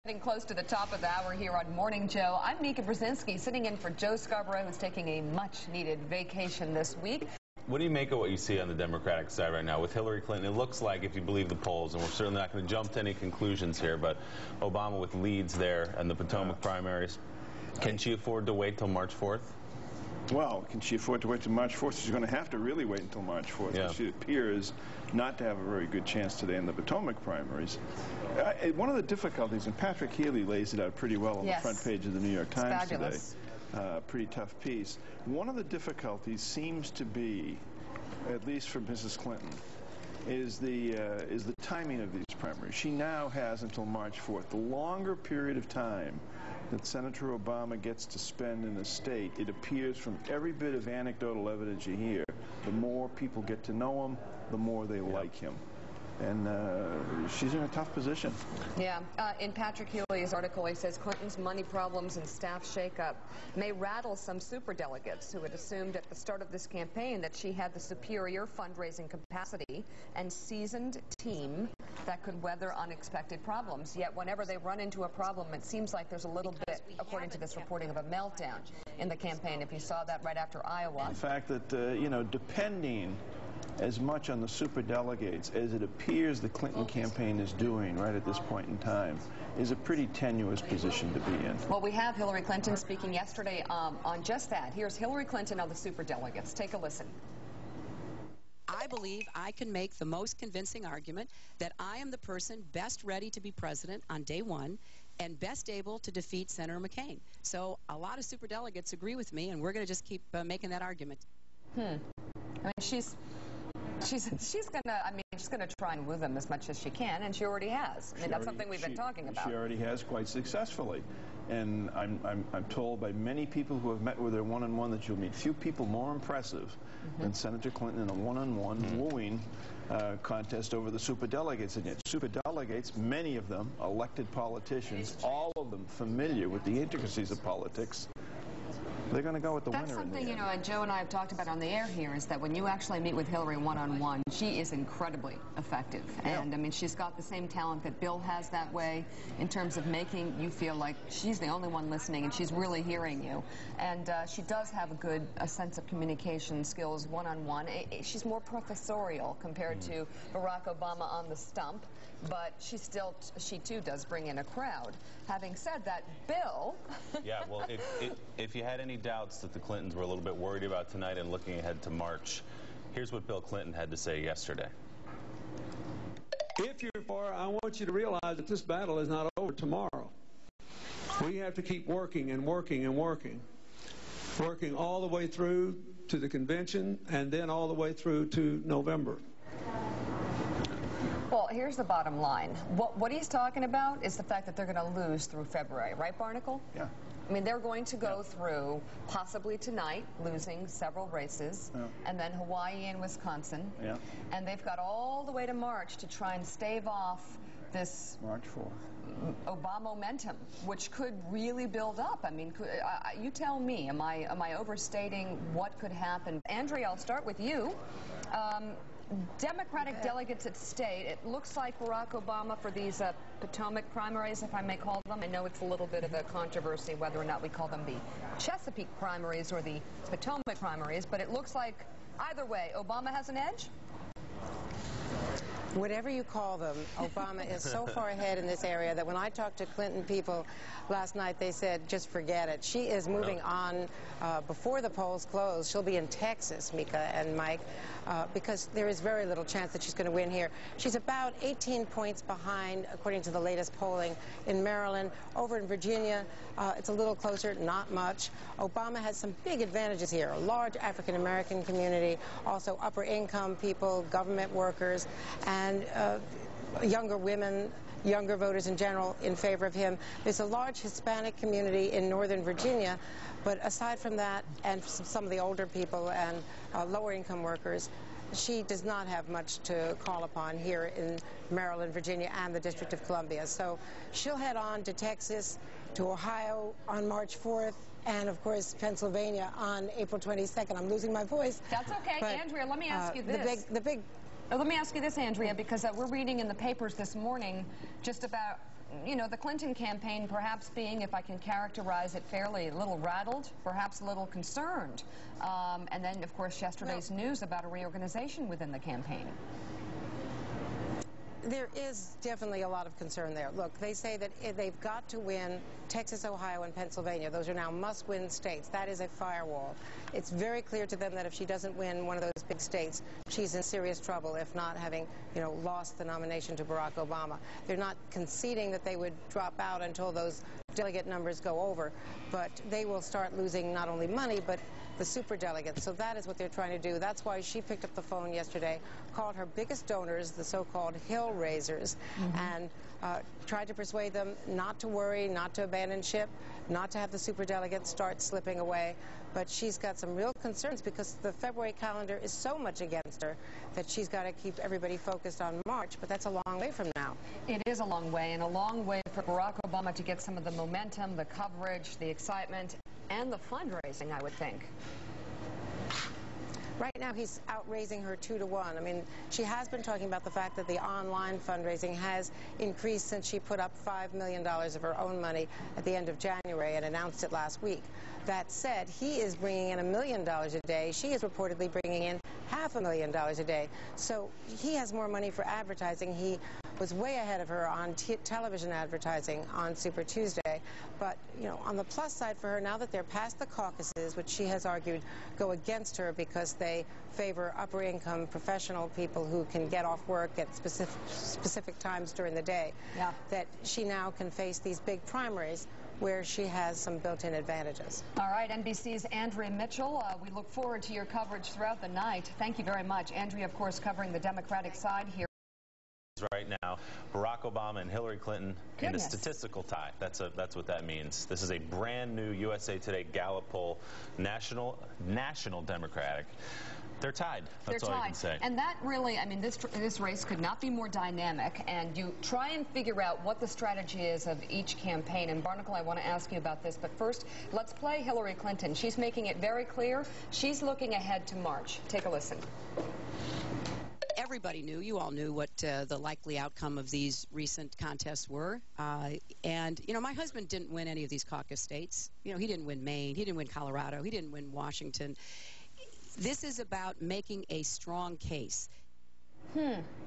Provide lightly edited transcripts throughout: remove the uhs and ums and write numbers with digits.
Getting close to the top of the hour here on Morning Joe. I'm Mika sitting in for Joe Scarborough, who's taking a much-needed vacation this week. What do you make of what you see on the Democratic side right now with Hillary Clinton? It looks like, if you believe the polls, and we're certainly not going to jump to any conclusions here, but Obama with leads there and the Potomac primaries. Can she afford to wait till March 4th? Well, can she afford to wait till March 4th? She's going to have to really wait until March 4th. Yeah. She appears not to have a very good chance today in the Potomac primaries. One of the difficulties, and Patrick Healy lays it out pretty well on the front page of the New York Times today. Pretty tough piece. One of the difficulties seems to be, at least for Mrs. Clinton, is the timing of these primaries. She now has until March 4th. The longer period of time that Senator Obama gets to spend in the state, it appears from every bit of anecdotal evidence you hear, the more people get to know him, the more they like him. And she's in a tough position. Yeah. In Patrick Healy's article, he says Clinton's money problems and staff shakeup may rattle some superdelegates who had assumed at the start of this campaign that she had the superior fundraising capacity and seasoned team that could weather unexpected problems. Yet whenever they run into a problem, it seems like there's a little bit, according to this reporting, of a meltdown in the campaign. If you saw that right after Iowa. The fact that, you know, depending as much on the superdelegates as it appears the Clinton campaign is doing right at this point in time is a pretty tenuous position to be in. Well, we have Hillary Clinton speaking yesterday on just that. Here's Hillary Clinton on the superdelegates. Take a listen. I believe I can make the most convincing argument that I am the person best ready to be president on day one and best able to defeat Senator McCain. So a lot of superdelegates agree with me, and we're going to just keep making that argument. I mean, she's gonna try and woo them as much as she can, and she already has. I mean, that's something we've been talking about. She already has quite successfully, and I'm told by many people who have met with her one-on-one that you'll meet few people more impressive than Senator Clinton in a one-on-one wooing contest over the superdelegates. And yet, superdelegates, many of them elected politicians, all of them familiar with the intricacies of politics. They're going to go with the winner. That's something, you know, Joe and I have talked about on the air here, is that when you actually meet with Hillary one-on-one, she is incredibly effective. Yeah. And, I mean, she's got the same talent that Bill has that way in terms of making you feel like she's the only one listening and she's really hearing you. And she does have a sense of communication skills one-on-one. She's more professorial compared to Barack Obama on the stump, but she too does bring in a crowd. Having said that, Bill... Yeah, well, if you had any doubts that the Clintons were a little bit worried about tonight and looking ahead to March, here's what Bill Clinton had to say yesterday. If you're for, I want you to realize that this battle is not over tomorrow. We have to keep working and working and working. Working all the way through to the convention and then all the way through to November. Well, here's the bottom line. What he's talking about is the fact that they're going to lose through February. Right, Barnacle? Yeah. I mean, they're going to go through, possibly tonight, losing several races, and then Hawaii and Wisconsin. Yeah. And they've got all the way to March to try and stave off this March 4th. Obama momentum, which could really build up. I mean, you tell me, am I overstating what could happen? Andrea, I'll start with you. Democratic delegates at state, it looks like Barack Obama for these Potomac primaries, if I may call them. I know it's a little bit of a controversy whether or not we call them the Chesapeake primaries or the Potomac primaries, but it looks like either way, Obama has an edge? Whatever you call them, Obama is so far ahead in this area that when I talked to Clinton people last night, they said, just forget it. She is moving on before the polls close. She'll be in Texas, Mika and Mike, because there is very little chance that she's going to win here. She's about 18 points behind, according to the latest polling, in Maryland. Over in Virginia, it's a little closer, not much. Obama has some big advantages here. A large African-American community, also upper-income people, government workers, and younger women, younger voters in general in favor of him. There's a large Hispanic community in Northern Virginia, but aside from that, and some of the older people and lower income workers, she does not have much to call upon here in Maryland, Virginia, and the District of Columbia. So she'll head on to Texas, to Ohio on March 4th, and, of course, Pennsylvania on April 22nd. I'm losing my voice. That's okay. But, Andrea, let me ask you this. The big Let me ask you this, Andrea, because we're reading in the papers this morning just about you know, the Clinton campaign perhaps being, if I can characterize it fairly, a little rattled, perhaps a little concerned. And then, of course, yesterday's news about a reorganization within the campaign. There is definitely a lot of concern there. Look, they say that they've got to win Texas, Ohio, and Pennsylvania. Those are now must-win states. That is a firewall. It's very clear to them that if she doesn't win one of those big states, she's in serious trouble, if not having, you know, lost the nomination to Barack Obama. They're not conceding that they would drop out until those delegate numbers go over, but they will start losing not only money, but the superdelegates. So that is what they're trying to do. That's why she picked up the phone yesterday, called her biggest donors, the so-called hill raisers, and tried to persuade them not to worry, not to abandon ship, not to have the superdelegates start slipping away. But she's got some real concerns because the February calendar is so much against her that she's got to keep everybody focused on March, but that's a long way from now. It is a long way, and a long way for Barack Obama to get some of the momentum, the coverage, the excitement, and the fundraising, I would think. Right now, he's out raising her 2-to-1. I mean, she has been talking about the fact that the online fundraising has increased since she put up $5 million of her own money at the end of January and announced it last week. That said, he is bringing in $1 million a day. She is reportedly bringing in $500,000 a day. So he has more money for advertising. He was way ahead of her on television advertising on Super Tuesday. But, you know, on the plus side for her, now that they're past the caucuses, which she has argued go against her because they favor upper-income professional people who can get off work at specific times during the day, that she now can face these big primaries where she has some built-in advantages. All right, NBC's Andrea Mitchell, we look forward to your coverage throughout the night. Thank you very much. Andrea, of course, covering the Democratic side here. Right now, Barack Obama and Hillary Clinton in a statistical tie. That's what that means. This is a brand new USA Today Gallup poll, national Democratic. They're tied. That's all you can say. And that really, I mean, this race could not be more dynamic. And you try and figure out what the strategy is of each campaign. And Barnacle, I want to ask you about this. But first, let's play Hillary Clinton. She's making it very clear. She's looking ahead to March. Take a listen. Everybody knew, you all knew what the likely outcome of these recent contests were. And, you know, my husband didn't win any of these caucus states. You know, he didn't win Maine. He didn't win Colorado. He didn't win Washington. This is about making a strong case.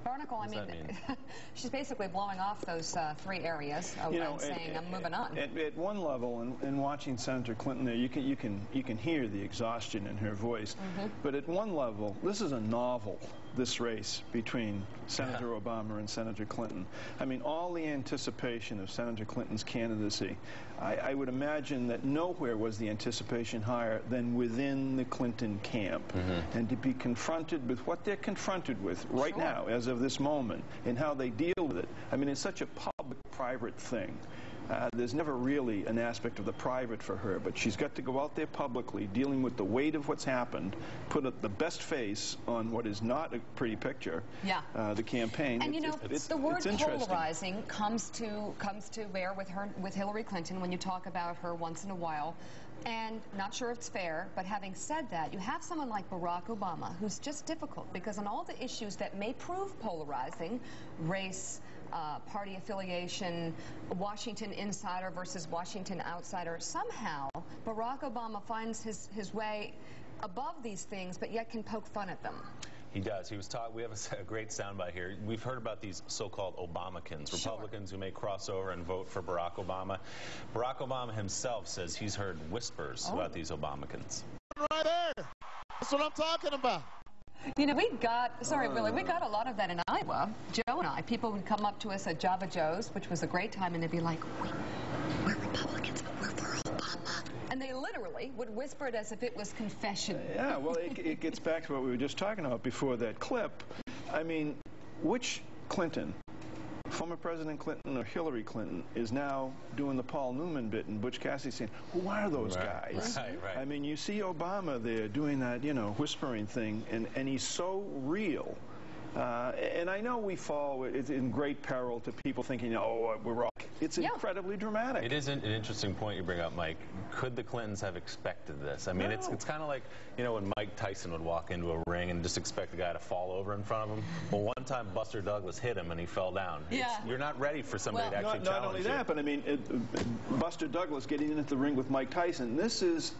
Barnacle, I mean, she's basically blowing off those 3 areas and saying, I'm moving on. At one level, in watching Senator Clinton there, you can hear the exhaustion in her voice. But at one level, this is a novel, this race between Senator Obama and Senator Clinton. I mean, all the anticipation of Senator Clinton's candidacy, I would imagine that nowhere was the anticipation higher than within the Clinton camp. And to be confronted with what they're confronted with right now, as of this moment, and how they deal with it. I mean, it's such a public-private thing. There's never really an aspect of the private for her, but she's got to go out there publicly, dealing with the weight of what's happened, put the best face on what is not a pretty picture, the campaign. And, you know, the word polarizing comes to bear with Hillary Clinton when you talk about her once in a while. And not sure if it's fair, but having said that, you have someone like Barack Obama, who's just difficult, because on all the issues that may prove polarizing, race, party affiliation, Washington insider versus Washington outsider, somehow Barack Obama finds his way above these things, but yet can poke fun at them. He does. He was taught. We have a great soundbite here. We've heard about these so-called Obamacans, Republicans who may cross over and vote for Barack Obama. Barack Obama himself says he's heard whispers about these Obamacans. Right there. That's what I'm talking about. You know, we got a lot of that in Iowa. Joe and I, people would come up to us at Java Joe's, which was a great time, and they'd be like, we're Republicans, but we're for Obama. And they literally would whisper it as if it was confession. Yeah, well, it gets back to what we were just talking about before that clip. I mean, which Clinton, former President Clinton or Hillary Clinton, is now doing the Paul Newman bit and Butch Cassidy saying, who are those guys? Right. I mean, you see Obama there doing that, you know, whispering thing, and he's so real And I know we fall in great peril to people thinking, oh, we're wrong. It's incredibly dramatic. It is an interesting point you bring up, Mike. Could the Clintons have expected this? I mean, No. it's kind of like, you know, when Mike Tyson would walk into a ring and just expect the guy to fall over in front of him. Well, one time Buster Douglas hit him and he fell down. You're not ready for somebody to actually not only that, but I mean, Buster Douglas getting into the ring with Mike Tyson, this is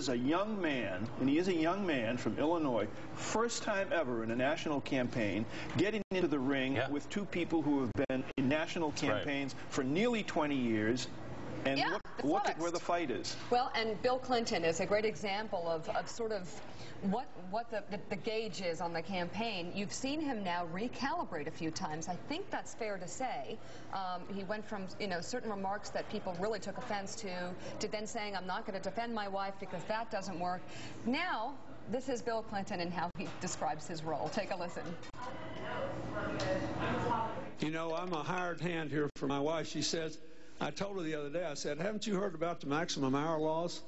a young man, and he is a young man from Illinois, first time ever in a national campaign, getting into the ring with two people who have been in national campaigns for nearly 20 years. And look at where the fight is. Well, and Bill Clinton is a great example of sort of what the gauge is on the campaign. You've seen him now recalibrate a few times. I think that's fair to say. He went from, you know, certain remarks that people really took offense to then saying, I'm not going to defend my wife because that doesn't work. Now, this is Bill Clinton and how he describes his role. Take a listen. You know, I'm a hired hand here for my wife. She says, I told her the other day, I said, haven't you heard about the maximum hour laws?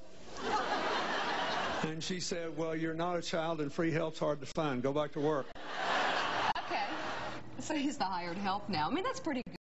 And she said, well, you're not a child and free help's hard to find. Go back to work. Okay. So he's the hired help now. I mean, that's pretty